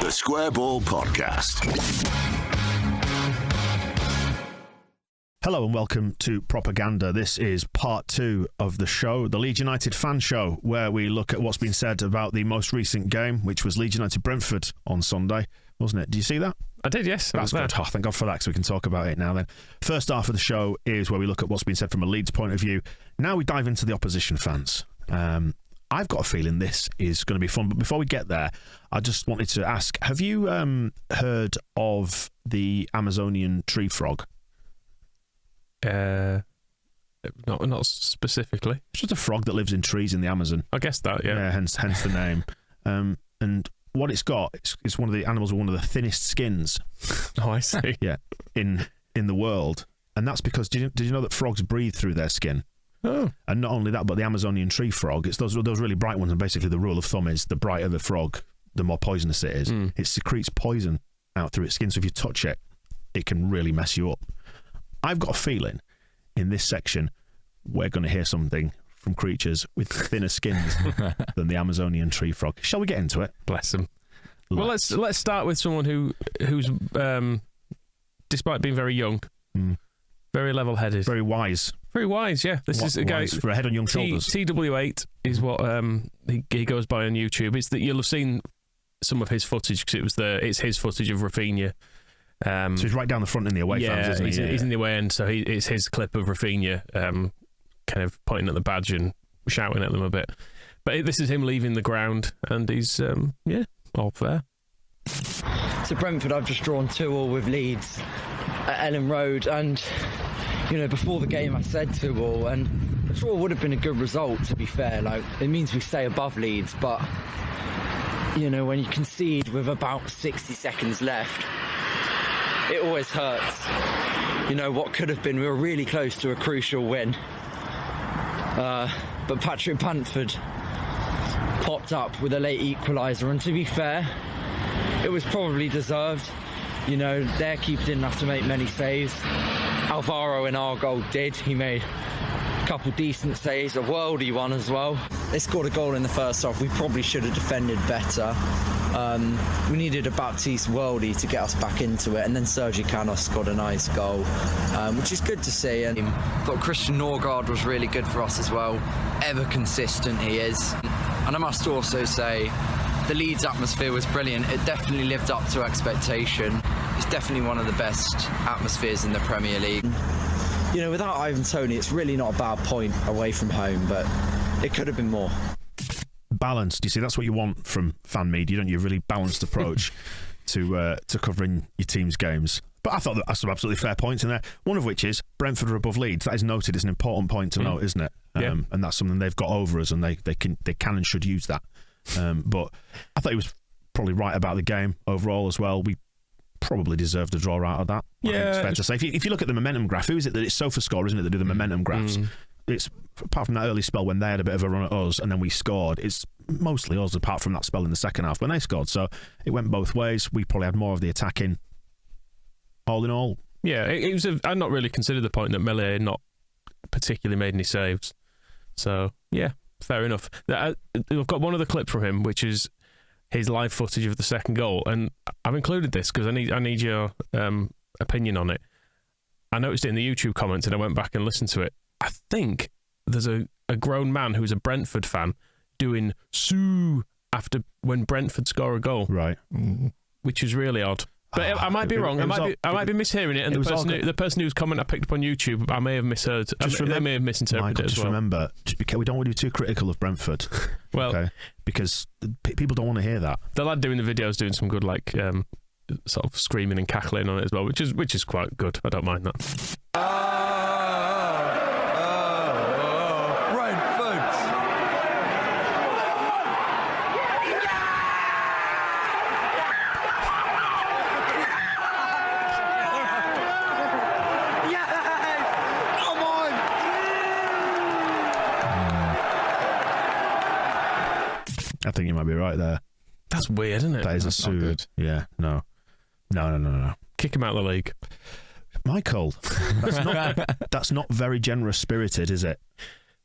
The Square Ball Podcast. Hello and welcome to Propaganda. This is part 2 of the show, the Leeds United fan show, where we look at what's been said about the most recent game, which was Leeds United Brentford on Sunday, wasn't it? Did you see that? I did, yes. That's good. Oh, thank God for that, because we can talk about it now then. First half of the show is where we look at what's been said from a Leeds point of view. Now we dive into the opposition fans. I've got a feeling this is going to be fun, but before we get there, I just wanted to ask, have you heard of the Amazonian tree frog? Not specifically. It's just a frog that lives in trees in the Amazon. I guess that, yeah. Yeah, hence the name. And what it's got, it's one of the animals with one of the thinnest skins. Oh, I see. Yeah, in the world. And that's because, did you know that frogs breathe through their skin? Oh. And not only that, but the Amazonian tree frog, it's those really bright ones, and basically the rule of thumb is the brighter the frog, the more poisonous it is. It secretes poison out through its skin, so if you touch it, it can really mess you up. I've got a feeling in this section we're going to hear something from creatures with thinner skins than the Amazonian tree frog. Shall we get into it? Bless them. Well, let's start with someone who's despite being very young, very level-headed, very wise. Very wise, yeah. This is a guy for a head on young shoulders. TW8 is what he goes by on YouTube. It's that you'll have seen some of his footage because it's his footage of Rafinha. So he's right down the front in the away fans, isn't he? He's in the away end, so it's his clip of Rafinha kind of pointing at the badge and shouting at them a bit. But this is him leaving the ground, and he's, all fair. So Brentford, I've just drawn 2-2 with Leeds at Elland Road, and before the game I said 2-2, and a draw would have been a good result, to be fair. Like, it means we stay above Leeds, but when you concede with about 60 seconds left, it always hurts. What could have been, we were really close to a crucial win, but Patrick Bamford popped up with a late equaliser, and to be fair, it was probably deserved. Their keeper didn't have to make many saves. Alvaro in our goal did. He made a couple decent saves, a worldie one as well. They scored a goal in the first half. We probably should have defended better. We needed a Baptiste worldie to get us back into it, and then Sergi Kanos scored a nice goal, which is good to see. And thought Christian Norgard was really good for us as well. Ever consistent he is. And I must also say, the Leeds atmosphere was brilliant. It definitely lived up to expectation. It's definitely one of the best atmospheres in the Premier League. Without Ivan Toney, it's really not a bad point away from home, but it could have been more. Balanced. You see, that's what you want from fan media, don't you? A really balanced approach to covering your team's games. But I thought that's some absolutely fair points in there. One of which is Brentford are above Leeds. That is noted as an important point to note, isn't it? Yeah. And that's something they've got over us, and they can and should use that. But I thought he was probably right about the game overall as well. We probably deserved a draw out of that. I think it's fair to say. If you look at the momentum graph, who is it that it's SofaScore, isn't it, that do the momentum graphs? It's apart from that early spell when they had a bit of a run at us and then we scored, it's mostly us apart from that spell in the second half when they scored. So it went both ways. We probably had more of the attacking. All in all, yeah, it was. I'd not really considered the point that Melee had not particularly made any saves. So yeah, fair enough. I've got one other clip from him, which is his live footage of the second goal, and I've included this because I need your opinion on it. I noticed it in the YouTube comments, and I went back and listened to it. I think there's a grown man who's a Brentford fan doing "soo" after when Brentford score a goal, right? Which is really odd. But I might be wrong. I might be mishearing it. And the person whose comment I picked up on YouTube, I may have misheard. They may have misinterpreted it as well. Remember, we don't want to be too critical of Brentford. Well, okay? Because people don't want to hear that. The lad doing the video is doing some good, sort of screaming and cackling on it as well, which is quite good. I don't mind that. I think you might be right there. That's weird, isn't it? That is That's a suit. Yeah, no. Kick him out of the league. Michael, that's not very generous spirited, is it?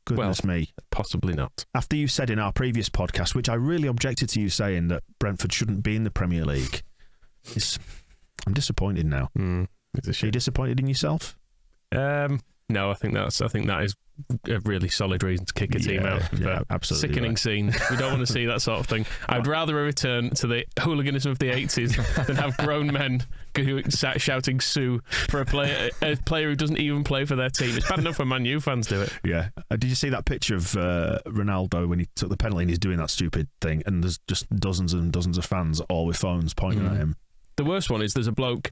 Goodness me. Possibly not. After you said in our previous podcast, which I really objected to you saying that Brentford shouldn't be in the Premier League, I'm disappointed now. It's a Are shame. you disappointed in yourself? No, I think that is a really solid reason to kick a team out. Yeah, absolutely. Sickening right. scene. We don't want to see that sort of thing. I'd rather a return to the hooliganism of the 80s than have grown men shouting "Sue" for a player who doesn't even play for their team. It's bad enough when Man U fans do it. Yeah. Did you see that picture of Ronaldo when he took the penalty and he's doing that stupid thing, and there's just dozens and dozens of fans all with phones pointing at him? The worst one is there's a bloke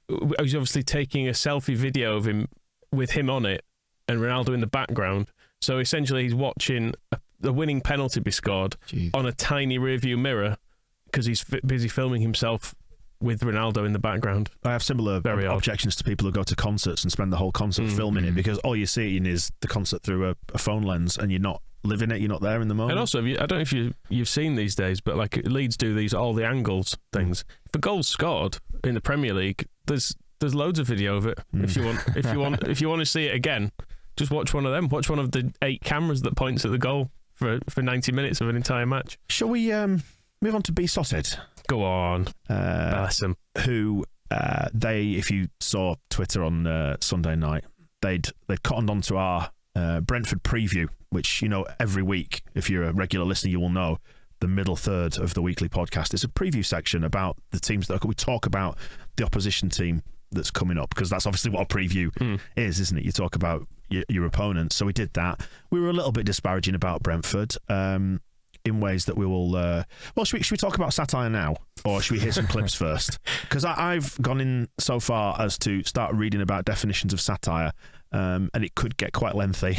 who's obviously taking a selfie video of him with him on it and Ronaldo in the background. So essentially he's watching the winning penalty be scored on a tiny rearview mirror because he's busy filming himself with Ronaldo in the background. I have similar objections to people who go to concerts and spend the whole concert filming it, because all you're seeing is the concert through a phone lens and you're not living it, you're not there in the moment. And also, I don't know if you've seen these days, but like Leeds do all the angles things. If a goal's scored in the Premier League, there's loads of video of it. If you want to see it again, just watch one of them. Watch one of the 8 cameras that points at the goal for 90 minutes of an entire match. Shall we move on to Besotted? Go on. Bless them. Who if you saw Twitter on Sunday night, they'd cottoned onto our Brentford Preview, which, every week, if you're a regular listener, you will know, the middle third of the weekly podcast. It's a preview section about the teams that we talk about the opposition team that's coming up, because that's obviously what a preview is, isn't it? You talk about your opponents. So we did that. We were a little bit disparaging about Brentford in ways that we will... should we talk about satire now? Or should we hear some clips first? Because I've gone in so far as to start reading about definitions of satire, and it could get quite lengthy.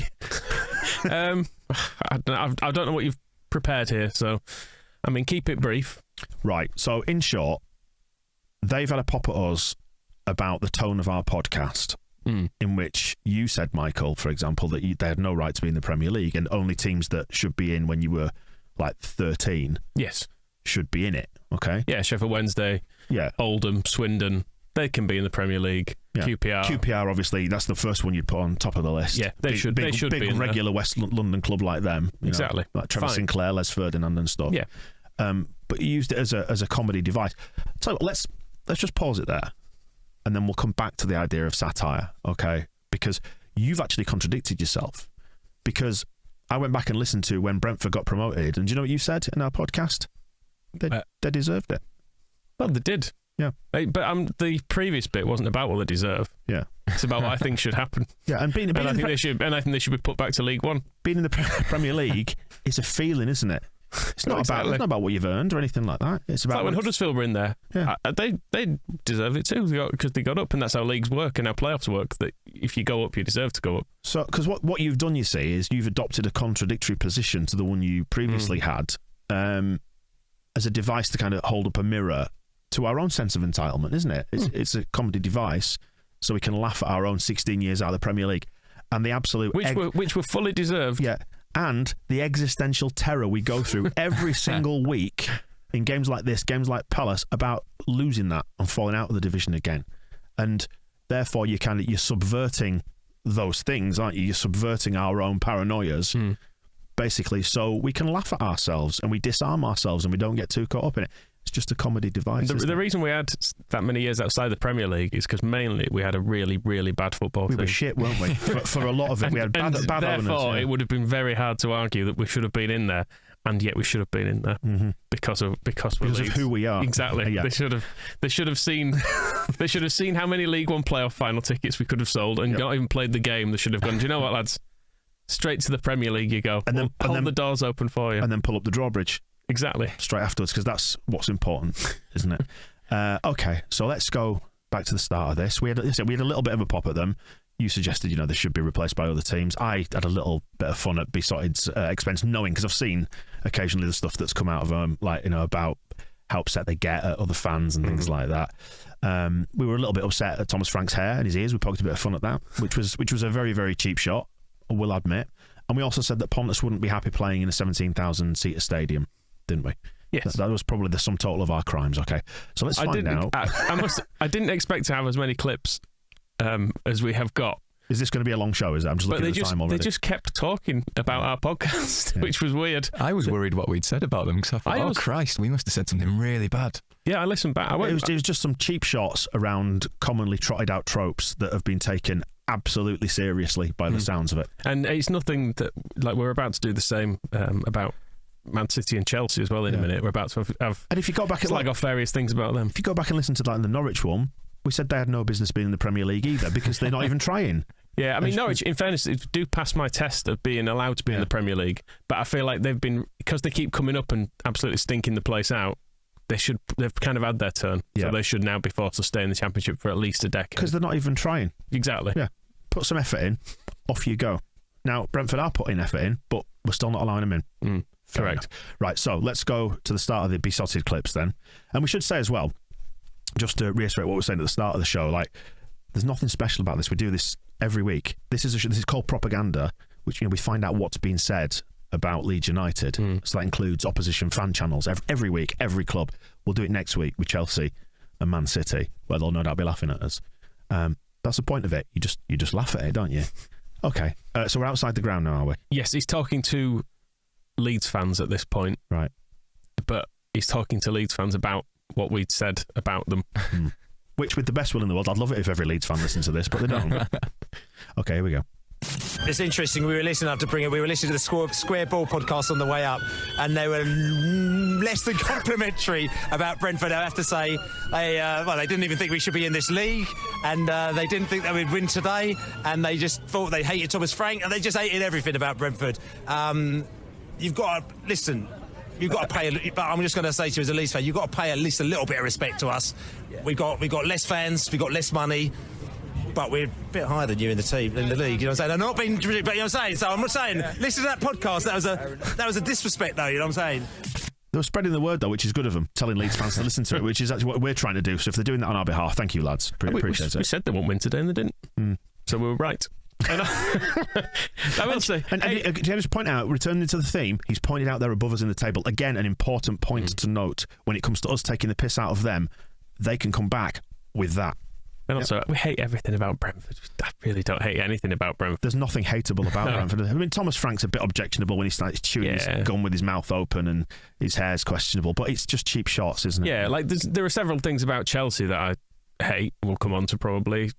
I don't know what you've prepared here, so keep it brief. Right. So in short, they've had a pop at us about the tone of our podcast, in which you said, Michael, for example, that they had no right to be in the Premier League, and only teams that should be in when you were like 13 should be in it. Okay. Yeah, Sheffield Wednesday, Oldham, Swindon, they can be in the Premier League. Yeah. QPR, obviously, that's the first one you'd put on top of the list. Yeah, they should be big in regular there. West London club like them. Exactly. Like Trevor Sinclair, Les Ferdinand and stuff. Yeah. But you used it as a comedy device. So let's just pause it there, and then we'll come back to the idea of satire, okay? Because you've actually contradicted yourself. Because I went back and listened to when Brentford got promoted, and do you know what you said in our podcast? They deserved it. Well, they did. Yeah. But the previous bit wasn't about what they deserve. Yeah. It's about what I think should happen. Yeah, and I think they should be put back to League One. Being in the Premier League is a feeling, isn't it? It's not about what you've earned or anything like that. It's about when Huddersfield were in there. Yeah. They deserve it too, because they got up, and that's how leagues work and how playoffs work. That if you go up, you deserve to go up. So, because what you've done, you see, is you've adopted a contradictory position to the one you previously had, as a device to kind of hold up a mirror to our own sense of entitlement, isn't it? It's a comedy device, so we can laugh at our own 16 years out of the Premier League and the absolute which were fully deserved. Yeah. And the existential terror we go through every single week in games like this, games like Palace, about losing that and falling out of the division again. And therefore, you're subverting those things, aren't you? You're subverting our own paranoias, basically, so we can laugh at ourselves and we disarm ourselves and we don't get too caught up in it. It's just a comedy device. The reason we had that many years outside the Premier League is because mainly we had a really, really bad football team. We were shit, weren't we? For a lot of it, we had bad owners. Therefore, it would have been very hard to argue that we should have been in there, and yet we should have been in there because of who we are. Exactly. Yeah. They should have seen how many League One playoff final tickets we could have sold, and not even played the game. They should have gone, do you know what, lads? Straight to the Premier League you go. And then hold the doors open for you. And then pull up the drawbridge. Exactly. Straight afterwards, because that's what's important, isn't it? Okay, so let's go back to the start of this. We had a little bit of a pop at them. You suggested, they should be replaced by other teams. I had a little bit of fun at Besotted's expense, knowing, because I've seen occasionally the stuff that's come out of them, about how upset they get at other fans and things like that. We were a little bit upset at Thomas Frank's hair and his ears. We poked a bit of fun at that, which was a very, very cheap shot, I will admit. And we also said that Pontus wouldn't be happy playing in a 17,000-seater stadium, didn't we? Yes. That was probably the sum total of our crimes. Okay, so let's find out. I didn't expect to have as many clips as we have got. Is this going to be a long show? Is it? I'm just looking at the time already. They just kept talking about our podcast, which was weird. I was worried what we'd said about them because I thought, Christ, we must have said something really bad. Yeah, I listened back. It was just some cheap shots around commonly trotted out tropes that have been taken absolutely seriously by the sounds of it. And it's nothing that, like, we're about to do the same about Man City and Chelsea as well in a minute. We're about to have. And if you go back, off various things about them. If you go back and listen to the Norwich one, we said they had no business being in the Premier League either because they're not even trying. Yeah, I mean, Norwich, in fairness, do pass my test of being allowed to be in the Premier League, but I feel like because they keep coming up and absolutely stinking the place out, they've kind of had their turn. Yeah. So they should now be forced to stay in the Championship for at least a decade. Because they're not even trying. Exactly. Yeah. Put some effort in, off you go. Now, Brentford are putting effort in, but we're still not allowing them in. Correct. Right, so let's go to the start of the besotted clips then. And we should say as well, just to reiterate what we were saying at the start of the show, like, there's nothing special about this. We do this every week. This is called propaganda, which we find out what's being said about Leeds United. So that includes opposition fan channels every week, every club. We'll do it next week with Chelsea and Man City, where they'll no doubt be laughing at us. That's the point of it. You just laugh at it, don't you? Okay, so we're outside the ground now, are we? Yes, he's talking to Leeds fans at this point. Right. But he's talking to Leeds fans about what we'd said about them. Which, with the best will in the world, I'd love it if every Leeds fan listens to this, but they don't. Okay, here we go. It's interesting. We were listening to the Square Ball podcast on the way up, and they were less than complimentary about Brentford. I have to say, they didn't even think we should be in this league, and they didn't think they would win today, and they just thought they hated Thomas Frank, and they just hated everything about Brentford. You've got to listen. You've got to pay, but I'm just going to say to you as a Leeds fan, you've got to pay at least a little bit of respect to us. Yeah. We got less fans, we got less money, but we're a bit higher than you in the league. You know what I'm saying? I'm not being, but you know what I'm saying. So I'm not saying listen to that podcast. That was a disrespect, though. You know what I'm saying? They were spreading the word, though, which is good of them, telling Leeds fans to listen to it, which is actually what we're trying to do. So if they're doing that on our behalf, thank you, lads. Appreciate it. We said they won't win today, and they didn't. So we were right. I will say. And James point out, returning to the theme, he's pointed out they're above us in the table. Again, an important point to note when it comes to us taking the piss out of them. They can come back with that. And also, we hate everything about Brentford. I really don't hate anything about Brentford. There's nothing hateable about Brentford. I mean, Thomas Frank's a bit objectionable when he starts chewing his gum with his mouth open and his hair's questionable, but it's just cheap shots, isn't it? Yeah, like there are several things about Chelsea that I hate. We'll come on to probably.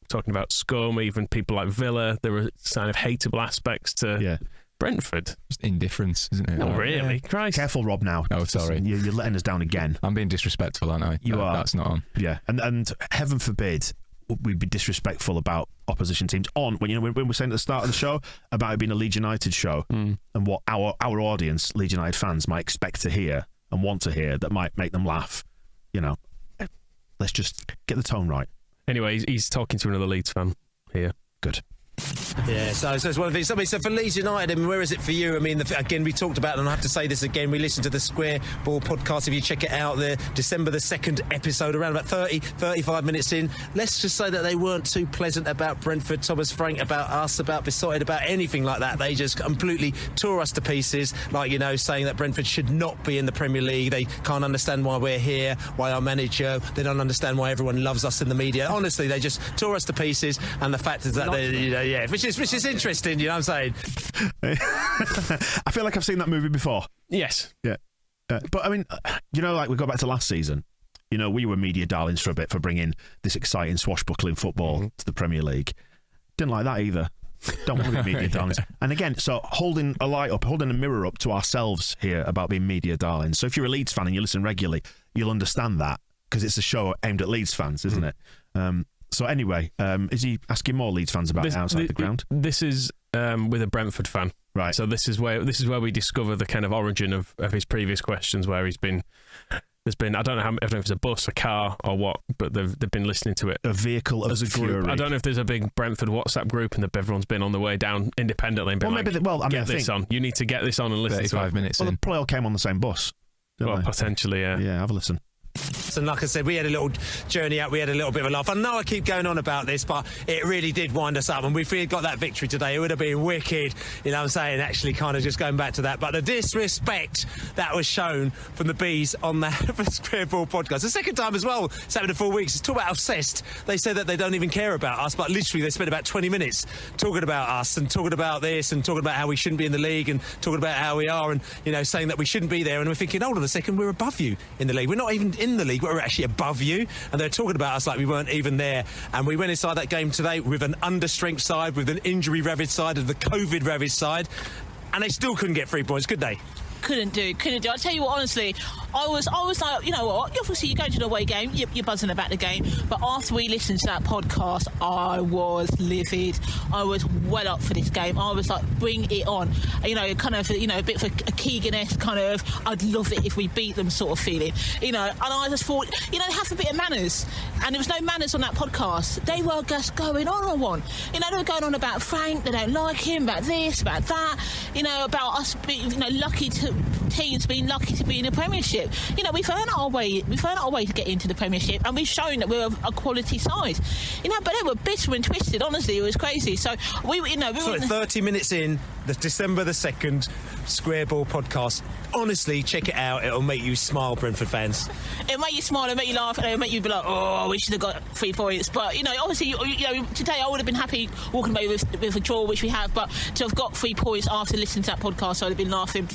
Talking about scum, even people like Villa, there were kind of hateable aspects to Brentford. Just indifference, isn't it? Not really. Christ. Careful, Rob, now. Oh, sorry. You're letting us down again. I'm being disrespectful, aren't I? You are. That's not on. Yeah, and heaven forbid we'd be disrespectful about opposition teams when we're saying at the start of the show about it being a Leeds United show and what our audience, Leeds United fans, might expect to hear and want to hear that might make them laugh. Let's just get the tone right. Anyway, he's talking to another Leeds fan here. Good. Yeah, so it's one of these. So for Leeds United, I mean, where is it for you? I mean, again, we talked about it, and I have to say this again. We listened to the Square Ball podcast. If you check it out, the December the 2nd episode, around about 35 minutes in. Let's just say that they weren't too pleasant about Brentford, Thomas Frank, about us, about Besotted, about anything like that. They just completely tore us to pieces, saying that Brentford should not be in the Premier League. They can't understand why we're here, why our manager. They don't understand why everyone loves us in the media. Honestly, they just tore us to pieces. And the fact is that which is interesting, you know what I'm saying? I feel like I've seen that movie before. Yes. Yeah. But I mean, we go back to last season. We were media darlings for a bit for bringing this exciting swashbuckling football to the Premier League. Didn't like that either. Don't want to be media darlings. And again, so holding a mirror up to ourselves here about being media darlings. So if you're a Leeds fan and you listen regularly, you'll understand that because it's a show aimed at Leeds fans, isn't it? So anyway, is he asking more Leeds fans about outside the ground? This is with a Brentford fan, right? So this is where we discover the kind of origin of his previous questions, where there's been I don't know if it's a bus, a car, or what, but they've been listening to it. A vehicle of as a group. I don't know if there's a big Brentford WhatsApp group and everyone's been on the way down independently and been get this on. You need to get this on and listen to it. 35 minutes in. They probably all came on the same bus. Potentially, yeah. Yeah, have a listen. And like I said, we had a little journey out, we had a little bit of a laugh. I know I keep going on about this, but it really did wind us up. And if we had got that victory today, it would have been wicked, you know what I'm saying, actually kind of just going back to that. But the disrespect that was shown from the Bees on the Square Ball podcast. The second time as well, it's happened in 4 weeks. It's talk about obsessed. They said that they don't even care about us, but literally they spent about 20 minutes talking about us and talking about this and talking about how we shouldn't be in the league and talking about how we are and, you know, saying that we shouldn't be there. And we're thinking, hold on a second, we're above you in the league. We're not even in the league, but we're actually above you. And they're talking about us like we weren't even there. And we went inside that game today with an understrength side, with an injury-ravaged side, and the COVID-ravaged side. And they still couldn't get 3 points, could they? Couldn't do. I'll tell you what, honestly, I was like, you know what, obviously you're going to the away game, you're buzzing about the game, but after we listened to that podcast, I was livid. I was well up for this game. I was like, bring it on. You know, kind of, you know, a bit of a Keegan-esque kind of, I'd love it if we beat them sort of feeling. You know, and I just thought, you know, have a bit of manners. And there was no manners on that podcast. They were just going on. You know, they were going on about Frank, they don't like him, about this, about that, you know, about us being, you know, teams being lucky to be in the Premiership. You know, we've earned our way to get into the Premiership, and we've shown that we're a quality side. You know, but they were bitter and twisted. Honestly, it was crazy. So we were 30 minutes in, the December the 2nd Square Ball podcast. Honestly, check it out. It'll make you smile, Brentford fans. It'll make you smile, it'll make you laugh, and it'll make you be like, oh, we should have got 3 points. But, you know, obviously, you know, today I would have been happy walking away with a draw, which we have, but to have got 3 points after listening to that podcast, I'd have been laughing.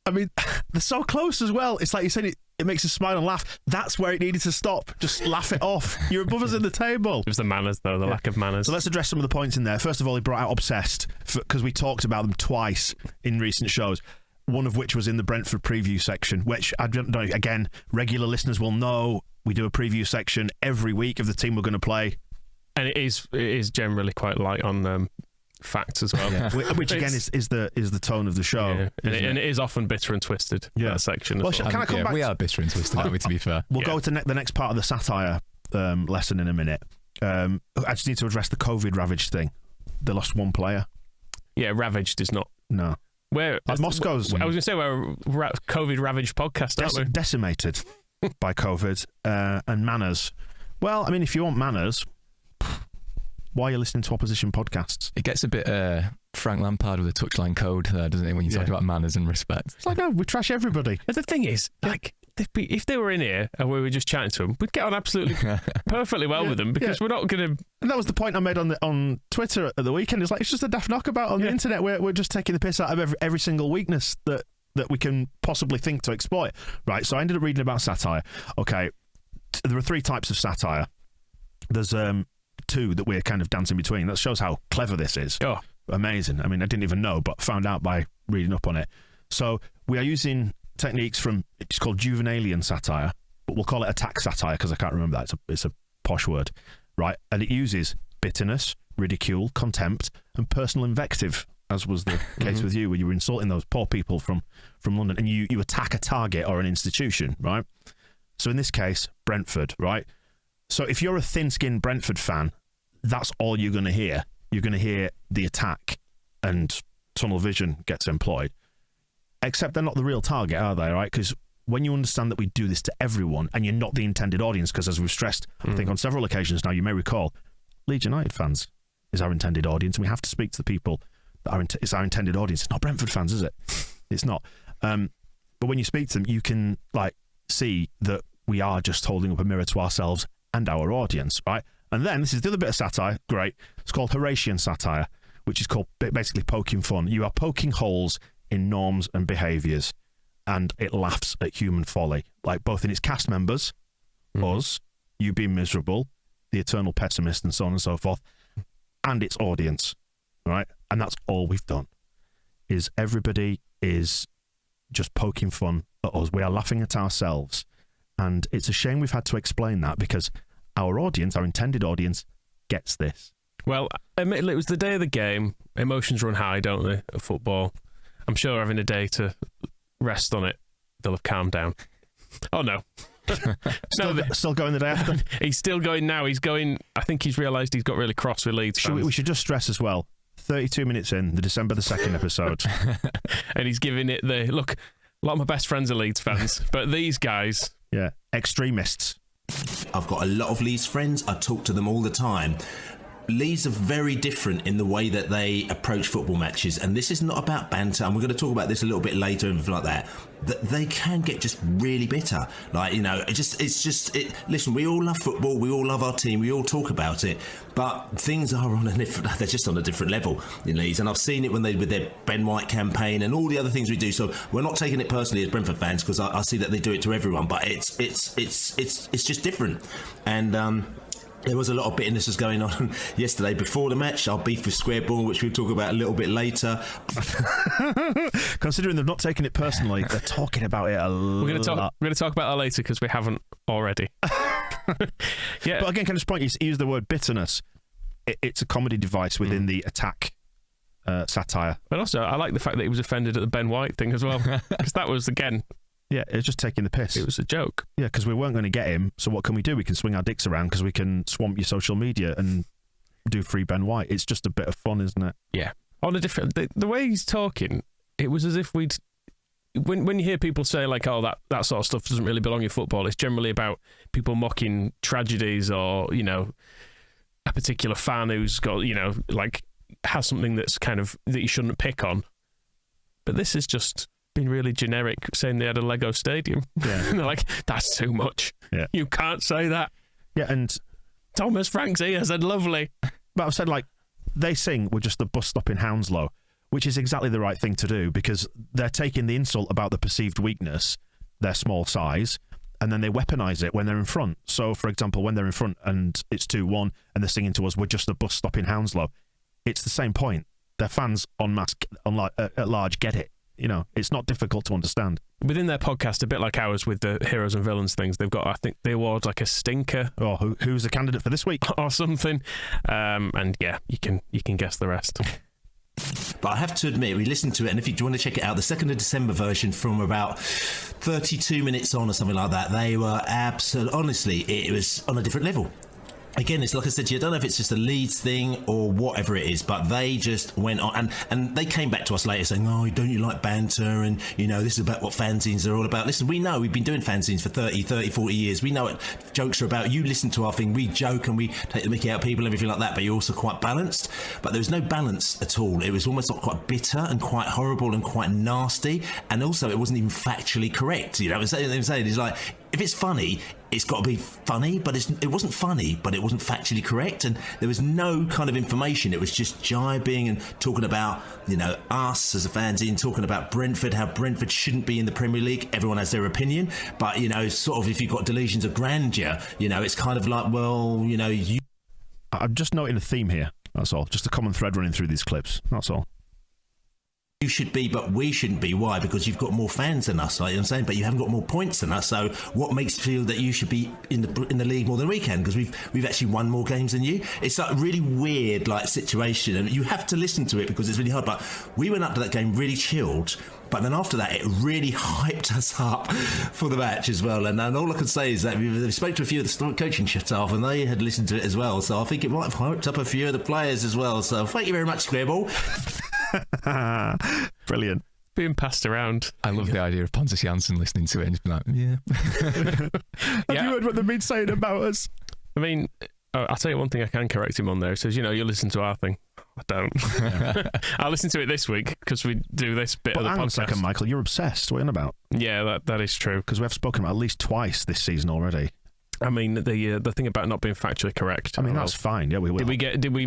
I mean, they're so close as well. It's like you said, it makes us smile and laugh. That's where it needed to stop. Just laugh it off. You're above us in the table. It was the manners, though, the lack of manners. So let's address some of the points in there. First of all, he brought out Obsessed, because we talked about them twice in recent shows, one of which was in the Brentford Preview section, which, I don't know, again, regular listeners will know we do a preview section every week of the team we're going to play. And it is generally quite light on facts as well, which again is the tone of the show, and it is often bitter and twisted. That section. Well, as well. Can I come back? We are bitter and twisted, aren't we? To be fair, we'll go to the next part of the satire lesson in a minute. I just need to address the COVID ravaged thing. They lost one player. Yeah, ravaged is not. No. Where like Moscow's. I was going to say we're a COVID ravaged podcast, aren't we? Decimated by COVID and manners. Well, I mean, if you want manners, why are you listening to opposition podcasts? It gets a bit Frank Lampard with a touchline code there, doesn't it, when you talk about manners and respect? It's like, no, we trash everybody. But the thing is, like, if they were in here and we were just chatting to them, we'd get on absolutely perfectly well with them, because we're not going to... And that was the point I made on Twitter at the weekend. It's like, it's just a daft knockabout on the internet. We're just taking the piss out of every single weakness that we can possibly think to exploit. Right, so I ended up reading about satire. Okay, there are 3 types of satire. There's... 2 that we're kind of dancing between. That shows how clever this is. Oh, amazing. I mean, I didn't even know, but found out by reading up on it. So we are using techniques from, it's called Juvenalian satire, but we'll call it attack satire because I can't remember that. It's a posh word, right? And it uses bitterness, ridicule, contempt, and personal invective, as was the case with you, where you were insulting those poor people from London, and you attack a target or an institution, right? So in this case, Brentford, right? So if you're a thin-skinned Brentford fan, that's all you're going to hear. You're going to hear the attack, and tunnel vision gets employed. Except they're not the real target, are they, right? Because when you understand that we do this to everyone and you're not the intended audience, because as we've stressed, I think on several occasions now, you may recall, Leeds United fans is our intended audience, and we have to speak to the people that it's our intended audience. It's not Brentford fans, is it? It's not. But when you speak to them, you can see that we are just holding up a mirror to ourselves and our audience, right? And then, this is the other bit of satire, great, it's called Horatian satire, which is called basically poking fun. You are poking holes in norms and behaviours, and it laughs at human folly, like both in its cast members, us, you being miserable, the eternal pessimist, and so on and so forth, and its audience, right? And that's all we've done, is everybody is just poking fun at us. We are laughing at ourselves. And it's a shame we've had to explain that, because our audience, our intended audience, gets this. Well, admittedly, it was the day of the game. Emotions run high, don't they, at football? I'm sure having a day to rest on it, they'll have calmed down. Oh, no. Still going the day after? He's still going now. He's going... I think he's realised he's got really cross with Leeds fans. We should just stress as well, 32 minutes in, the December the 2nd episode. And he's giving it the... Look, a lot of my best friends are Leeds fans, but these guys... Yeah, extremists. I've got a lot of Leeds friends. I talk to them all the time. Leeds are very different in the way that they approach football matches, and this is not about banter, and we're going to talk about this a little bit later and everything like that. That they can get just really bitter, like, you know, listen, we all love football, we all love our team, we all talk about it, but things are they're just on a different level in Leeds, and I've seen it with their Ben White campaign and all the other things we do. So we're not taking it personally as Brentford fans, because I see that they do it to everyone, but it's just different. And there was a lot of bitterness was going on yesterday before the match. Our beef with Square Ball, which we'll talk about a little bit later. Considering they've not taken it personally, they're talking about it a lot. We're going to talk about that later because we haven't already. Yeah. But again, can I just point you use the word bitterness? It's a comedy device within the attack satire. And also, I like the fact that he was offended at the Ben White thing as well, because that was, again... Yeah, it was just taking the piss. It was a joke. Yeah, because we weren't going to get him, so what can we do? We can swing our dicks around because we can swamp your social media and do free Ben White. It's just a bit of fun, isn't it? Yeah. On a different... The way he's talking, it was as if we'd... When you hear people say, like, oh, that sort of stuff doesn't really belong in football, it's generally about people mocking tragedies or, you know, a particular fan who's got, you know, like, has something that's kind of... that you shouldn't pick on. But this is just... been really generic, saying they had a Lego stadium. Yeah. And they're like, that's too much. Yeah. You can't say that. Yeah, and Thomas Franks here said lovely. But I've said, like, they sing we're just the bus stop in Hounslow, which is exactly the right thing to do, because they're taking the insult about the perceived weakness, their small size, and then they weaponise it when they're in front. So, for example, when they're in front and it's 2-1 and they're singing to us, we're just a bus stop in Hounslow, it's the same point. Their fans en masse, at large, get it. You know, it's not difficult to understand. Within their podcast, a bit like ours with the heroes and villains things, they've got, I think, the award like a stinker. Or who's the candidate for this week? Or something. And yeah, you can guess the rest. But I have to admit, we listened to it, and if you want to check it out, the 2nd of December version from about 32 minutes on or something like that, they were honestly, it was on a different level. Again, it's like I said to you, I don't know if it's just a Leeds thing or whatever it is, but they just went on, and they came back to us later saying, oh, don't you like banter, and, you know, this is about what fanzines are all about. Listen, we know, we've been doing fanzines for 30, 40 years. We know what jokes are about. You listen to our thing, we joke and we take the mickey out of people and everything like that, but you're also quite balanced. But there was no balance at all. It was almost like quite bitter and quite horrible and quite nasty, and also it wasn't even factually correct. You know, what I'm saying is, like, if it's funny, it's got to be funny, but it wasn't funny, but it wasn't factually correct, and there was no kind of information. It was just jibing and talking about, you know, us as a fanzine, talking about Brentford, how Brentford shouldn't be in the Premier League. Everyone has their opinion, but, you know, sort of if you've got delusions of grandeur, you know, it's kind of like, well, you know, I'm just noting a theme here, that's all. Just a common thread running through these clips, that's all. You should be, but we shouldn't be. Why? Because you've got more fans than us, like I'm saying, but you haven't got more points than us. So what makes you feel that you should be in the league more than we can? Because we've actually won more games than you. It's like a really weird like situation, and you have to listen to it because it's really hard. But we went up to that game really chilled. But then after that, it really hyped us up for the match as well. And all I can say is that we spoke to a few of the coaching staff, and they had listened to it as well. So I think it might have hyped up a few of the players as well. So thank you very much, Squareball. Brilliant. Being passed around. I love the idea of Pontus Jansson listening to it and just being like, yeah. Have you heard what they've been saying about us? I mean, I'll tell you one thing I can correct him on there. It says, you know, you listen to our thing. I don't. I'll listen to it this week because we do this bit of the podcast. Hang on a second, Michael. You're obsessed. What are you on about? Yeah, that is true. Because we have spoken about at least twice this season already. I mean, the thing about not being factually correct. I mean, that's fine. Yeah, we will. Did we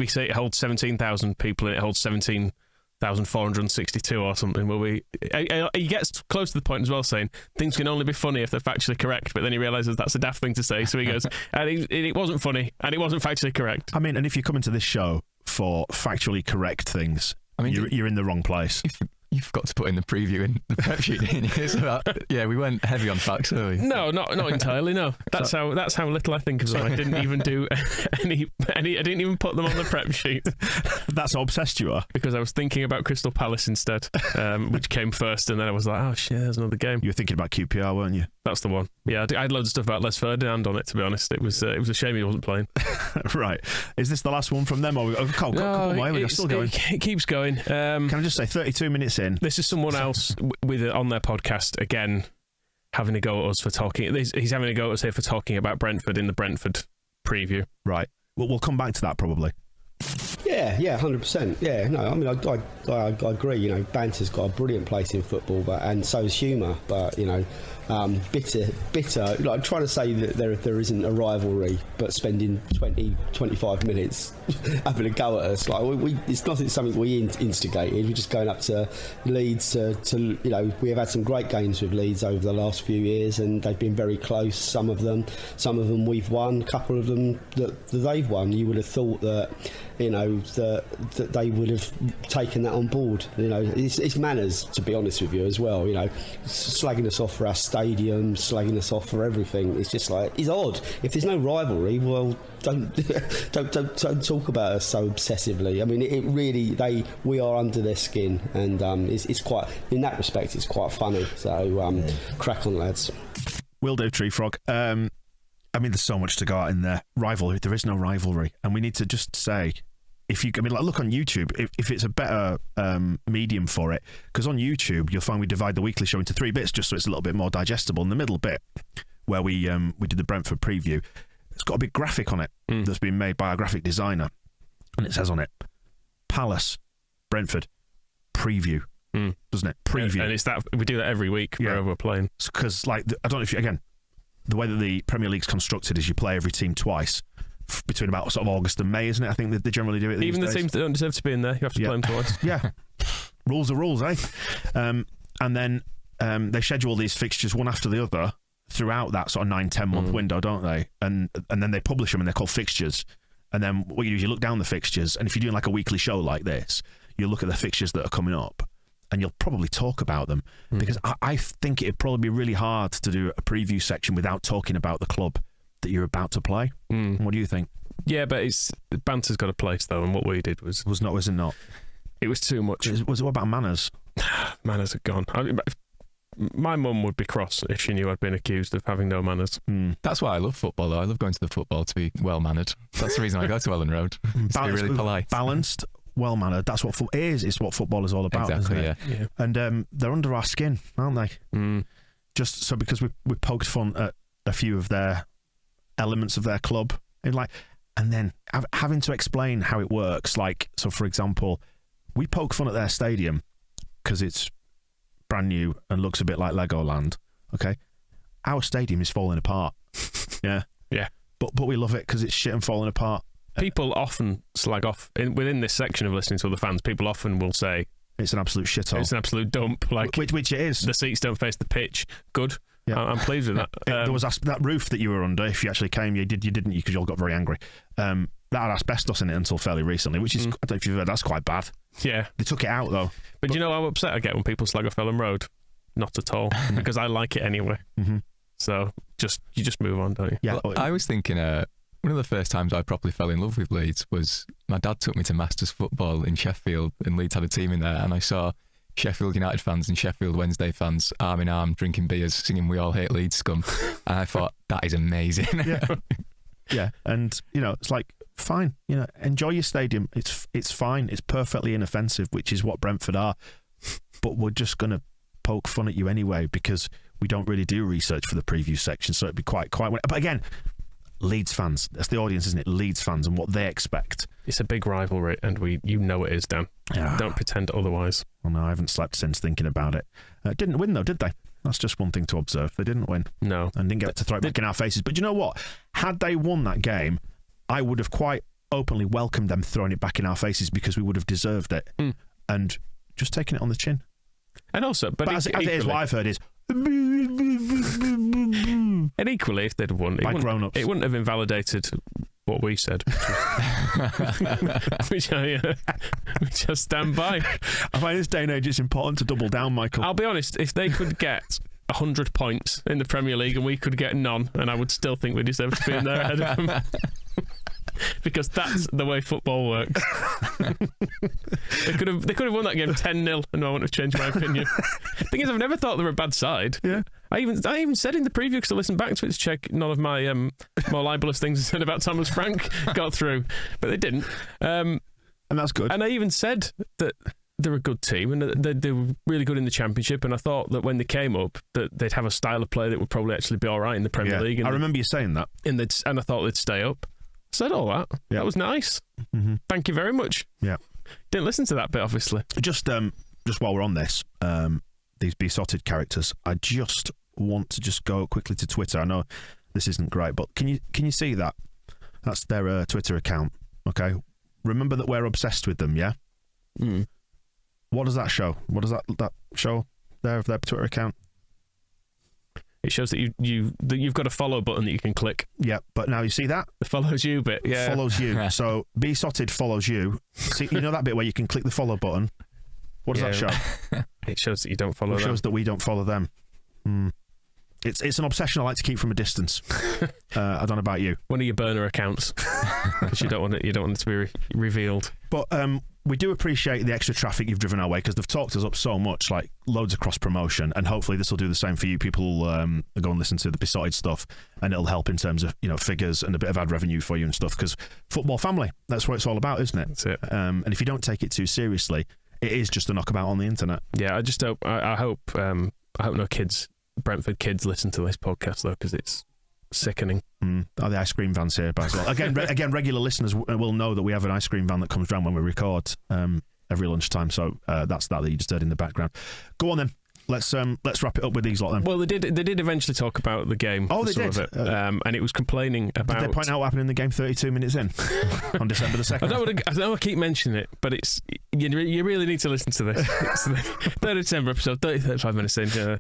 say it holds 17,000 people and it holds 17,462 or something? He gets close to the point as well, saying things can only be funny if they're factually correct, but then he realises that's a daft thing to say, so he goes, and it wasn't funny and it wasn't factually correct. I mean, and if you come into this show for factually correct things, I mean, you're in the wrong place. You've got to put in the preview in the prep sheet. It's about, we went heavy on facts, were we? No, not entirely. No, that's how little I think of them. I didn't even do any. I didn't even put them on the prep sheet. That's how obsessed you are. Because I was thinking about Crystal Palace instead, which came first, and then I was like, oh shit, there's another game. You were thinking about QPR, weren't you? That's the one. Yeah, I had loads of stuff about Les Ferdinand on it. To be honest, it was a shame he wasn't playing. Right. Is this the last one from them? Or couple more. We're still going. It keeps going. Can I just say, 32 minutes in. This is someone else with on their podcast again having a go at us for talking. He's having a go at us here for talking about Brentford in the Brentford preview. Right. Well, we'll come back to that probably. Yeah, 100%. Yeah, no, I mean, I agree. You know, banter's got a brilliant place in football, and so is humour. But you know, bitter. Like trying to say that there isn't a rivalry, but spending 25 minutes having a go at us, like it's not something we instigated. We're just going up to Leeds to you know, we have had some great games with Leeds over the last few years, and they've been very close. Some of them we've won. A couple of them that they've won. You would have thought that, you know, that they would have taken that on board. You know, it's manners, to be honest with you, as well. You know, slagging us off for our stadium, slagging us off for everything. It's just like, it's odd. If there's no rivalry, well, don't talk about us so obsessively. I mean, it really, we are under their skin, and it's quite, in that respect, it's quite funny. So crack on, lads. Will do, Tree Frog. I mean, there's so much to go out in there. Rivalry, there is no rivalry, and we need to just say, look on YouTube, if it's a better medium for it, because on YouTube you'll find we divide the weekly show into 3 bits just so it's a little bit more digestible. In the middle bit, where we did the Brentford preview, it's got a big graphic on it that's been made by a graphic designer, and it says on it, Palace, Brentford, preview, doesn't it? Preview. And it's that, we do that every week wherever we're playing. Because, like, I don't know if you, again, the way that the Premier League's constructed is you play every team twice, between about sort of August and May, isn't it? I think that they generally do it. Even the teams that don't deserve to be in there, you have to play them twice. Yeah, rules are rules, eh? And then they schedule these fixtures one after the other throughout that sort of 9-10 month window, don't they? And then they publish them, and they're called fixtures. And then what you do is you look down the fixtures, and if you're doing like a weekly show like this, you look at the fixtures that are coming up, and you'll probably talk about them, because I think it'd probably be really hard to do a preview section without talking about the club that you're about to play. What do you think? Yeah, but banter's got a place though, and what we did was it not? It was too much. What about manners? Manners are gone. My mum would be cross if she knew I'd been accused of having no manners. That's why I love football, though. I love going to the football to be well mannered. That's the reason I go to Elland Road. To be really polite, balanced, well mannered. That's what it's what football is all about. Exactly. Isn't it? Yeah. And they're under our skin, aren't they? Just so because we poked fun at a few of their elements of their club, and then having to explain how it works. Like, so for example, we poke fun at their stadium because it's brand new and looks a bit like Legoland. Okay, our stadium is falling apart. Yeah. But we love it because it's shit and falling apart. People often slag off within this section of listening to other fans. People often will say it's an absolute shithole. It's an absolute dump. Like which it is. The seats don't face the pitch. Good. Yeah. I'm pleased with that. There was that roof that you were under. If you actually came, you didn't because you all got very angry. That had asbestos in it until fairly recently, which is, I don't know if you've heard, that's quite bad. Yeah. They took it out though. But you know how upset I get when people slag off Elland Road? Not at all, because I like it anyway. So you just move on, don't you? Yeah. Well, I was thinking one of the first times I properly fell in love with Leeds was my dad took me to Masters football in Sheffield, and Leeds had a team in there, and I saw Sheffield United fans and Sheffield Wednesday fans arm in arm drinking beers singing "We All Hate Leeds Scum," and I thought, that is amazing. Yeah, and it's like, fine, enjoy your stadium, it's fine, it's perfectly inoffensive, which is what Brentford are, but we're just going to poke fun at you anyway because we don't really do research for the preview section, so it'd be quite but again, Leeds fans, that's the audience, isn't it? Leeds fans and what they expect. It's a big rivalry, and it is, Dan. Don't pretend otherwise. Well, no, I haven't slept since thinking about it. Didn't win though, did they? That's just one thing to observe. They didn't win. No. And didn't get to throw it back in our faces. But you know what? Had they won that game, I would have quite openly welcomed them throwing it back in our faces because we would have deserved it. And just taking it on the chin. And also, but as it is, what I've heard is... And equally, if they'd won, it wouldn't have invalidated what we said, which I stand by. I find this day and age it's important to double down, Michael. I'll be honest, if they could get 100 points in the Premier League and we could get none, and I would still think we deserve to be in there ahead of them. Because that's the way football works. They could have won that game 10-0 and I wouldn't have changed my opinion. Thing is, I've never thought they were a bad side. Yeah. I even said in the preview, because I listened back to it to check none of my more libelous things I said about Thomas Frank got through, but they didn't. And that's good. And I even said that they're a good team, and they were really good in the Championship. And I thought that when they came up, that they'd have a style of play that would probably actually be all right in the Premier League. And I remember you saying that, and I thought they'd stay up. Said all that. Yeah. That was nice. Mm-hmm. Thank you very much. Yeah. Didn't listen to that bit, obviously. Just while we're on this, these besotted characters, I just want to just go quickly to Twitter. I know this isn't great, but can you see that? That's their Twitter account. Okay. Remember that we're obsessed with them. Yeah. Mm. What does that show? What does that show there of their Twitter account? It shows that you've got a follow button that you can click. Yeah, but now you see that? The follows you bit, yeah. Follows you. So Besotted follows you. See, you know that bit where you can click the follow button? What does that show? It shows that you don't follow them. It shows that we don't follow them. It's an obsession I like to keep from a distance. I don't know about you. One of your burner accounts, because you don't want it to be revealed. But we do appreciate the extra traffic you've driven our way, because they've talked us up so much, like loads of cross promotion, and hopefully this will do the same for you. People go and listen to the Besotted stuff, and it'll help in terms of figures and a bit of ad revenue for you and stuff. Because football family, that's what it's all about, isn't it? That's it. And if you don't take it too seriously, it is just a knockabout on the internet. Yeah, I just hope. I hope no kids. Brentford kids listen to this podcast though, because it's sickening. Oh, the ice cream van's here as well. Again, regular listeners will know that we have an ice cream van that comes round when we record every lunchtime. So that's that you just heard in the background. Go on then. Let's wrap it up with these lot then. Well, they did eventually talk about the game. Oh, they did. Of it, and it was complaining about. Did they point out what happened in the game 32 minutes in on December the 2nd? I know I keep mentioning it, but it's you really need to listen to this. It's the 3rd of December episode, 35 minutes in.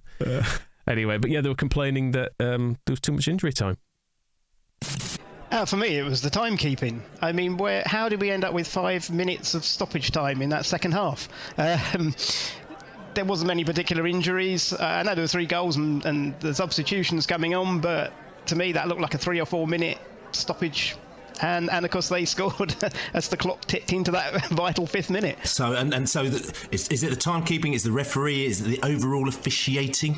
Anyway, but yeah, they were complaining that there was too much injury time. For me, it was the timekeeping. I mean, how did we end up with 5 minutes of stoppage time in that second half? There wasn't many particular injuries. I know there were 3 goals and the substitutions coming on, but to me that looked like a 3 or 4 minute stoppage. And of course they scored as the clock ticked into that vital 5th minute. So is it the timekeeping? Is the referee? Is it the overall officiating?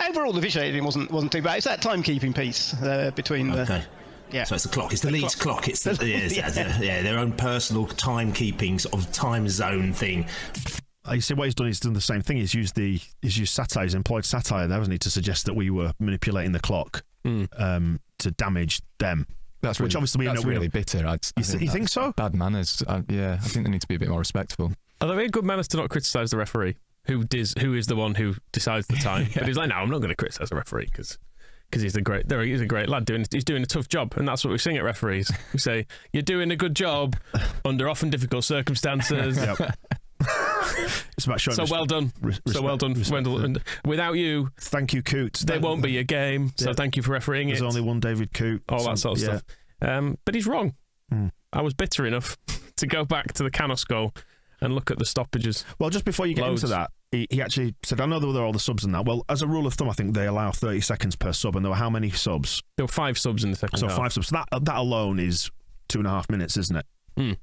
Overall, the officiating wasn't too bad. It's that timekeeping piece between the. Yeah. So it's the clock. It's the Leeds clock. It's their own personal timekeeping sort of time zone thing. You see, what he's done the same thing. He's used satire. He's employed satire there, hasn't he, to suggest that we were manipulating the clock to damage them. That's which really, obviously that's really bitter. You think so? Bad manners. I think they need to be a bit more respectful. Although we had good manners to not criticise the referee, who is the one who decides the time. But he's like, no, I'm not going to criticise the referee because he's a great lad he's doing a tough job, and that's what we sing at referees. We say you're doing a good job under often difficult circumstances. It's about showing well done. So well done, Wendell. And without you, thank you, Coote. There won't be a game. So thank you for refereeing There's only one David Coote. All that sort of stuff. But he's wrong. I was bitter enough to go back to the Kanos goal and look at the stoppages. Well, just before you get into that, he actually said, I know there were all the subs in that. Well, as a rule of thumb, I think they allow 30 seconds per sub, and there were how many subs? There were 5 subs in the second half. So 5 subs. So that alone is 2.5 minutes, isn't it?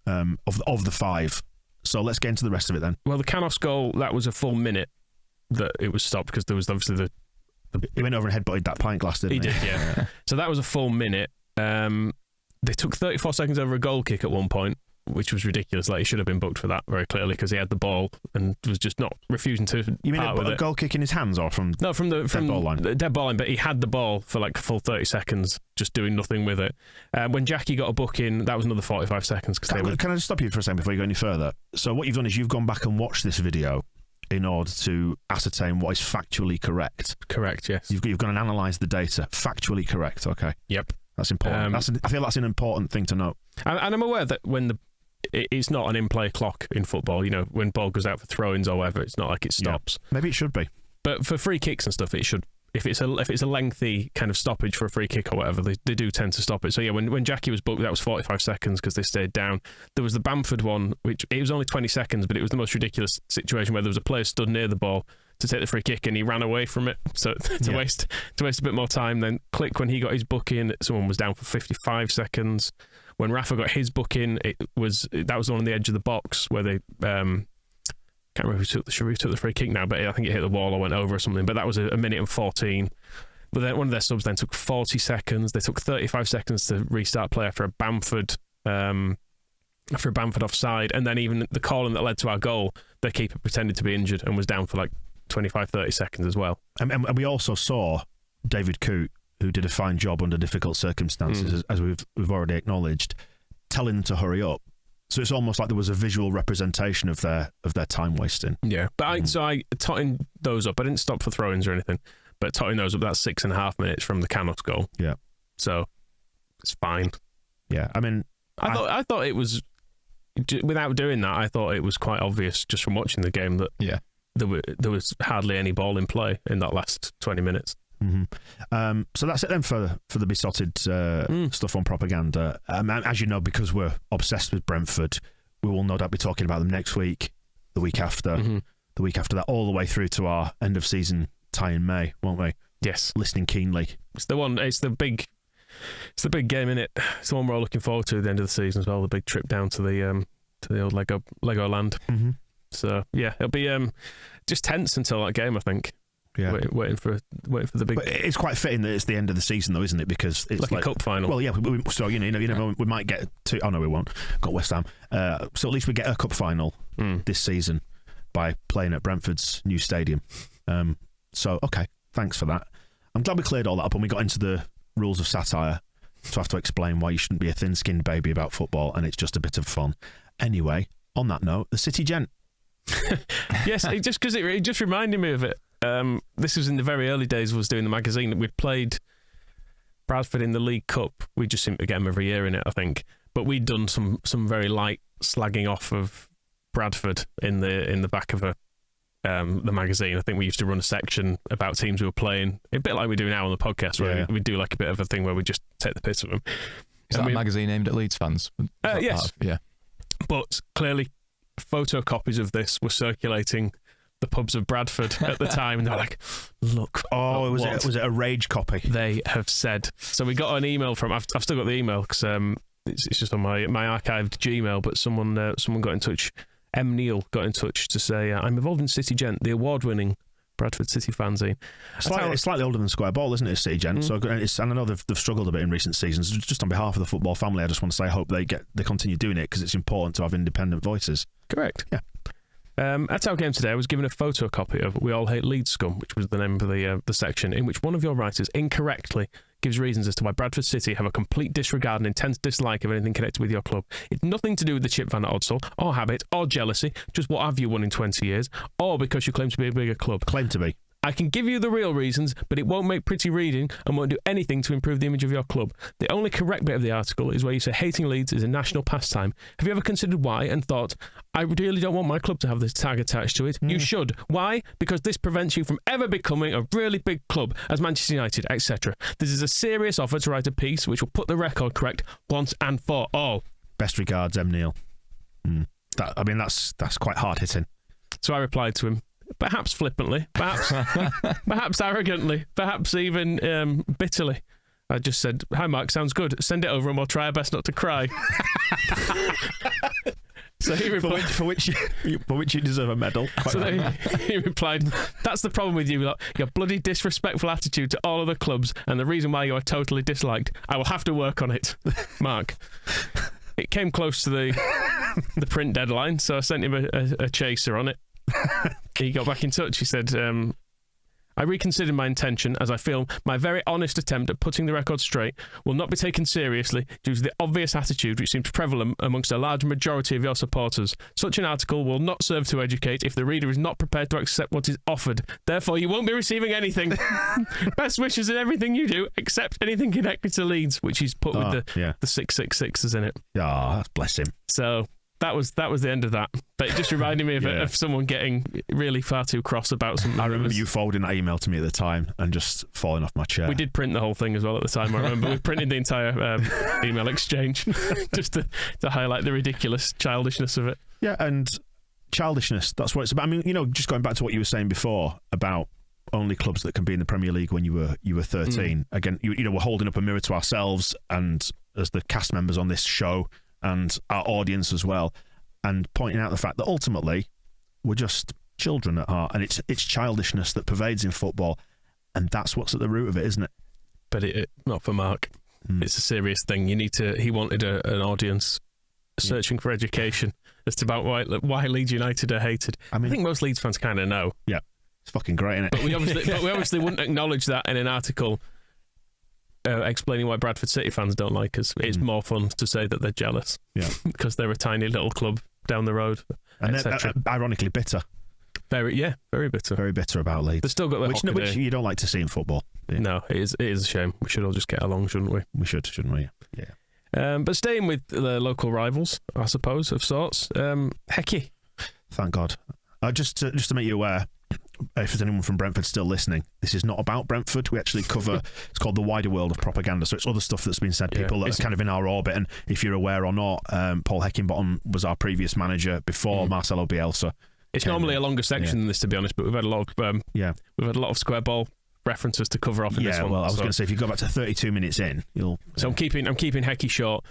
Of the 5. So let's get into the rest of it then. Well, the Kanos goal, that was a full minute that it was stopped, because there was obviously he went over and headbutted that pint glass, didn't he? He did, yeah. So that was a full minute. They took 34 seconds over a goal kick at one point, which was ridiculous. Like, he should have been booked for that very clearly, because he had the ball and was just not refusing to. You mean a goal kick in his hands, or from the dead ball line? The dead ball line, but he had the ball for like a full 30 seconds, just doing nothing with it. When Jackie got a booking, that was another 45 seconds. Can I just stop you for a second before you go any further? So what you've done is you've gone back and watched this video in order to ascertain what is factually correct. Correct, yes. You've gone and analysed the data. Factually correct, okay. Yep. That's important. I feel that's an important thing to note. And I'm aware that when it's not an in-play clock in football, when ball goes out for throw-ins or whatever, it's not like it stops. Yeah. Maybe it should be. But for free kicks and stuff, it should. If it's a lengthy kind of stoppage for a free kick or whatever, they do tend to stop it. So yeah, when Jackie was booked, that was 45 seconds because they stayed down. There was the Bamford one, which it was only 20 seconds, but it was the most ridiculous situation where there was a player stood near the ball to take the free kick and he ran away from it. So to waste a bit more time, then Click, when he got his booking, someone was down for 55 seconds. When Rafa got his booking, that was the one on the edge of the box where they can't remember who took the free kick now, but I think it hit the wall or went over or something. But that was a minute and 14. But then one of their subs then took 40 seconds. They took 35 seconds to restart play after a Bamford for a Bamford offside, and then even the calling that led to our goal, their keeper pretended to be injured and was down for like 25-30 seconds as well. And we also saw David Coote, who did a fine job under difficult circumstances, as we've already acknowledged, telling them to hurry up. So it's almost like there was a visual representation of their time wasting. Yeah, but I totting those up. I didn't stop for throw-ins or anything, but totting those up. That's 6.5 minutes from the Kanos goal. Yeah, so it's fine. Yeah, I mean, I thought it was, without doing that, I thought it was quite obvious just from watching the game that there was hardly any ball in play in that last 20 minutes. Mm-hmm. So that's it then for the besotted stuff on propaganda. As you know, because we're obsessed with Brentford, we will no doubt be talking about them next week, the week after, the week after that, all the way through to our end of season tie in May, won't we? Yes. Listening keenly. It's the one. It's the big game, innit? It's the one we're all looking forward to at the end of the season as well. The big trip down to the old Lego land. Mm-hmm. So yeah, it'll be just tense until that game, I think. Yeah, waiting for the big. But it's quite fitting that it's the end of the season, though, isn't it? Because it's like a cup final. Well, yeah. So you know, we might get to. Oh no, we won't. Got West Ham. So at least we get a cup final this season by playing at Brentford's new stadium. So okay, thanks for that. I'm glad we cleared all that up and we got into the rules of satire. To have to explain why you shouldn't be a thin-skinned baby about football, and it's just a bit of fun. Anyway, on that note, the City Gent. Yes, it just reminded me of it. This was in the very early days of us doing the magazine. We'd played Bradford in the League Cup. We just seem to get them every year in it, I think. But we'd done some very light slagging off of Bradford in the back of the magazine. I think we used to run a section about teams we were playing, a bit like we do now on the podcast, where we do like a bit of a thing where we just take the piss of them. Is that a magazine aimed at Leeds fans? Yes. Yeah. But clearly, photocopies of this were circulating the pubs of Bradford at the time, and they were like, "Look, was it a rage copy?" They have said. So we got an email from. I've still got the email because it's just on my archived Gmail. But someone got in touch. M. Neil got in touch to say, "I'm involved in City Gent, the award-winning Bradford City fanzine." It's slightly older than Square Ball, isn't it, City Gent? So and I know they've struggled a bit in recent seasons. Just on behalf of the football family, I just want to say I hope they continue doing it because it's important to have independent voices. Correct. Yeah. At our game today, I was given a photocopy of "We All Hate Leeds Scum," which was the name of the section, in which one of your writers incorrectly gives reasons as to why Bradford City have a complete disregard and intense dislike of anything connected with your club. It's nothing to do with the chip van at Odsal, or habit, or jealousy, just what have you won in 20 years, or because you claim to be a bigger club. Claim to be. I can give you the real reasons, but it won't make pretty reading and won't do anything to improve the image of your club. The only correct bit of the article is where you say hating Leeds is a national pastime. Have you ever considered why and thought, I really don't want my club to have this tag attached to it? You should. Why? Because this prevents you from ever becoming a really big club as Manchester United, etc. This is a serious offer to write a piece which will put the record correct once and for all. Best regards, M. Neil. That's quite hard hitting. So I replied to him, perhaps flippantly, perhaps arrogantly, perhaps even bitterly. I just said, "Hi Mark, sounds good. Send it over and we'll try our best not to cry." So he replied, for which you deserve a medal. He replied, "That's the problem with you lot. Your bloody disrespectful attitude to all other clubs and the reason why you are totally disliked. I will have to work on it." Mark. It came close to the print deadline, so I sent him a chaser on it. He got back in touch. He said, I reconsidered my intention as I feel my very honest attempt at putting the record straight will not be taken seriously due to the obvious attitude which seems prevalent amongst a large majority of your supporters. Such an article will not serve to educate if the reader is not prepared to accept what is offered. Therefore, you won't be receiving anything. Best wishes in everything you do, except anything connected to Leeds, which he's put with the 666s in it. Ah, bless him. So that was the end of that. But it just reminded me of someone getting really far too cross about something. I remember you forwarding that email to me at the time and just falling off my chair. We did print the whole thing as well at the time. I remember we printed the entire email exchange just to highlight the ridiculous childishness of it. Yeah, and childishness, that's what it's about. I mean, just going back to what you were saying before about only clubs that can be in the Premier League when you were 13. Again, we're holding up a mirror to ourselves and as the cast members on this show and our audience as well, and pointing out the fact that ultimately we're just children at heart, and it's childishness that pervades in football, and that's what's at the root of it, isn't it? But it not for Mark. It's a serious thing. He wanted an audience searching for education as to about why Leeds United are hated. I think most Leeds fans kind of know. Yeah, it's fucking great, isn't it? But we obviously wouldn't acknowledge that in an article explaining why Bradford City fans don't like us. It's more fun to say that they're jealous. Yeah, because they're a tiny little club down the road, and they're ironically bitter. Very bitter. Very bitter about Leeds. They've still got their which you don't like to see in football. No, it is a shame. We should all just get along, shouldn't we? We should, shouldn't we? Yeah. But staying with the local rivals, I suppose, of sorts. Hecky. Thank God. Just to make you aware, if there's anyone from Brentford still listening, this is not about Brentford. We actually cover, it's called the wider world of propaganda, so it's other stuff that's been said, people that are kind of in our orbit, and if you're aware or not, Paul Heckingbottom was our previous manager before Marcelo Bielsa. It's normally a longer section than this, to be honest, but we've had a lot of we've had a lot of square ball references to cover off in this one. Well, I was going to say, if you go back to 32 minutes in, you'll... So I'm keeping Hecky short.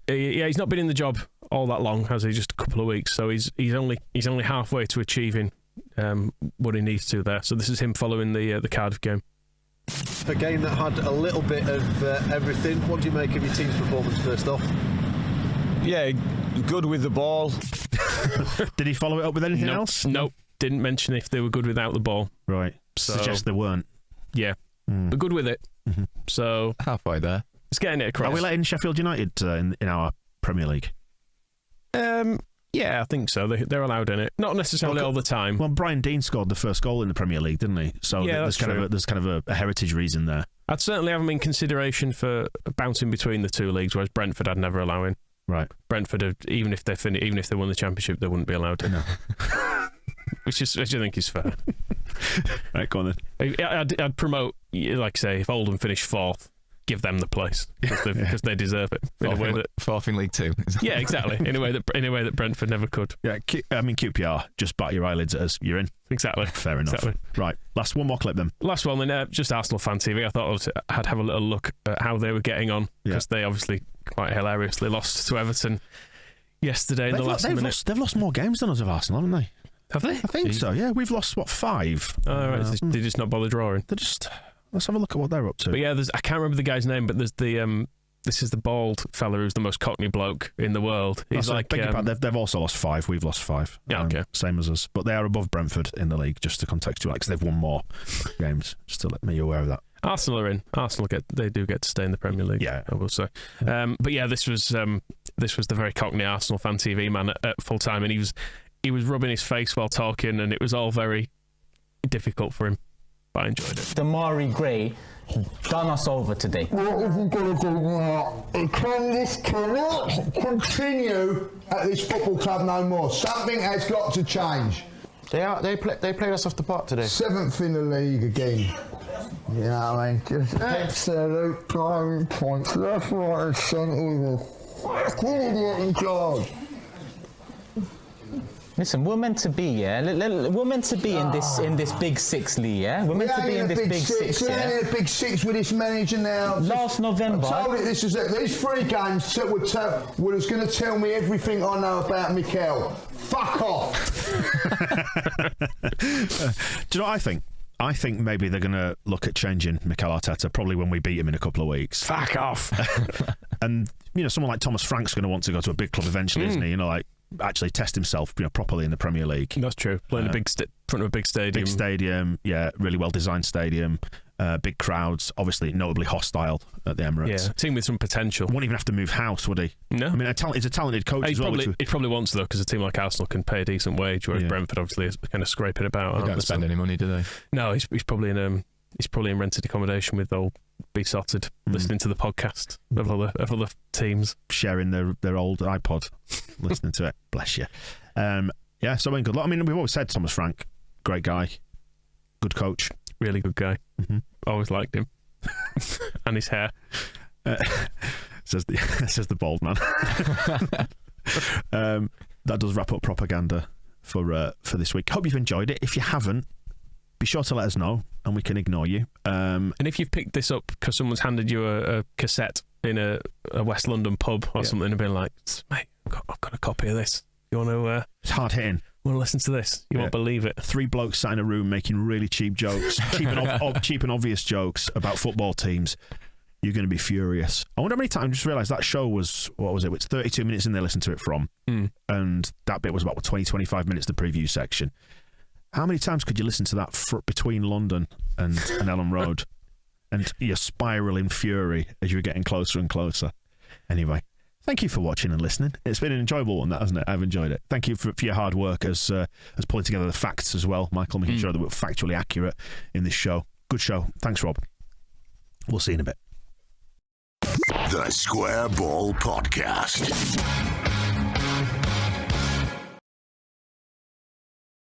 He's not been in the job all that long, has he? Just a couple of weeks, so he's only halfway to achieving what he needs to there. So this is him following the Cardiff game. A game that had a little bit of everything. What do you make of your team's performance first off? Yeah, good with the ball. Did he follow it up with anything else? Nope. Didn't mention if they were good without the ball. Right. So, suggest they weren't. Yeah. But good with it. Mm-hmm. So halfway there. It's getting it across. Are we letting Sheffield United in our Premier League? Yeah, I think so. They're allowed in it. Not necessarily all the time. Well, Brian Dean scored the first goal in the Premier League, didn't he? So there's kind of a heritage reason there. I'd certainly have them in consideration for bouncing between the two leagues, whereas Brentford I'd never allow in. Right. Brentford, even if they won the Championship, they wouldn't be allowed in. No. which I think is fair. Right, go on then. I'd promote, like I say, if Oldham finish fourth, give them the place because they deserve it. Fourth in League Two. Yeah, exactly. In a way that Brentford never could. Yeah, I mean QPR, just bat your eyelids at us. You're in. Exactly. Fair enough. Exactly. Right. One more clip then. Last one then. Just Arsenal Fan TV. I thought I'd have a little look at how they were getting on because they obviously quite hilariously lost to Everton yesterday in the last minute. They've lost more games than us of Arsenal, haven't they? Have they? I think so. Yeah, we've lost 5. Oh, right. They just not bother drawing. They're just. Let's have a look at what they're up to. But yeah, I can't remember the guy's name, but there's this is the bald fella who's the most cockney bloke in the world. He's they've also lost 5. We've lost 5. Yeah, okay. Same as us. But they are above Brentford in the league, just to contextualise, because they've won more games, just to let me aware of that. Arsenal are in. They do get to stay in the Premier League. Yeah, I will say. But yeah, this was the very cockney Arsenal Fan TV man at full time, and he was rubbing his face while talking, and it was all very difficult for him. But I enjoyed it. Damari Gray done us over today. What have we got to do now? This cannot continue at this football club no more. Something has got to change. They played us off the park today. 7th in the league again. You know what I mean? Just absolute prime points. Left, right and centre with a fucking idiot in charge. Listen, we're meant to be, we're meant to be in this big 6 league, yeah? We're meant to be in this big six, yeah? We're in a big 6 with this manager now. Last November. I told it this is it. These 3 games was going to tell me everything I know about Mikel. Fuck off. Do you know what I think? I think maybe they're going to look at changing Mikel Arteta probably when we beat him in a couple of weeks. Fuck off. And, someone like Thomas Frank's going to want to go to a big club eventually, isn't he? Actually test himself, properly in the Premier League. That's true. Playing front of a big stadium. Big stadium, yeah, really well designed stadium. Big crowds, obviously notably hostile at the Emirates. Yeah, team with some potential. Won't even have to move house, would he? No. I mean, he's a talented coach as well. He probably wants though, because a team like Arsenal can pay a decent wage, whereas Brentford obviously is kind of scraping about. They don't spend any money, do they? No, he's probably in rented accommodation with old Besotted, listening to the podcast of other teams, sharing their old iPod, listening to it. Bless you. Yeah, so good luck. I mean, we've always said Thomas Frank, great guy, good coach, really good guy. Mm-hmm. Always liked him, and his hair. Says the bald man. That does wrap up propaganda for this week. Hope you've enjoyed it. If you haven't, be sure to let us know and we can ignore you. And if you've picked this up because someone's handed you a cassette in a West London pub or something and been like, mate, I've got a copy of this. You want to... it's hard hitting. Want to listen to this? You won't believe it. 3 blokes sat in a room making really cheap jokes, cheap and obvious jokes about football teams. you're going to be furious. I wonder how many times, I just realised that show was, what was it? It's 32 minutes in they listened to it from. And that bit was about 20, 25 minutes, the preview section. How many times could you listen to that between London and Elland Road? And you're spiraling fury as you're getting closer and closer. Anyway, thank you for watching and listening. It's been an enjoyable one, that, hasn't it? I've enjoyed it. Thank you for your hard work as pulling together the facts as well, Michael, making sure that we're factually accurate in this show. Good show. Thanks, Rob. We'll see you in a bit. The Square Ball Podcast.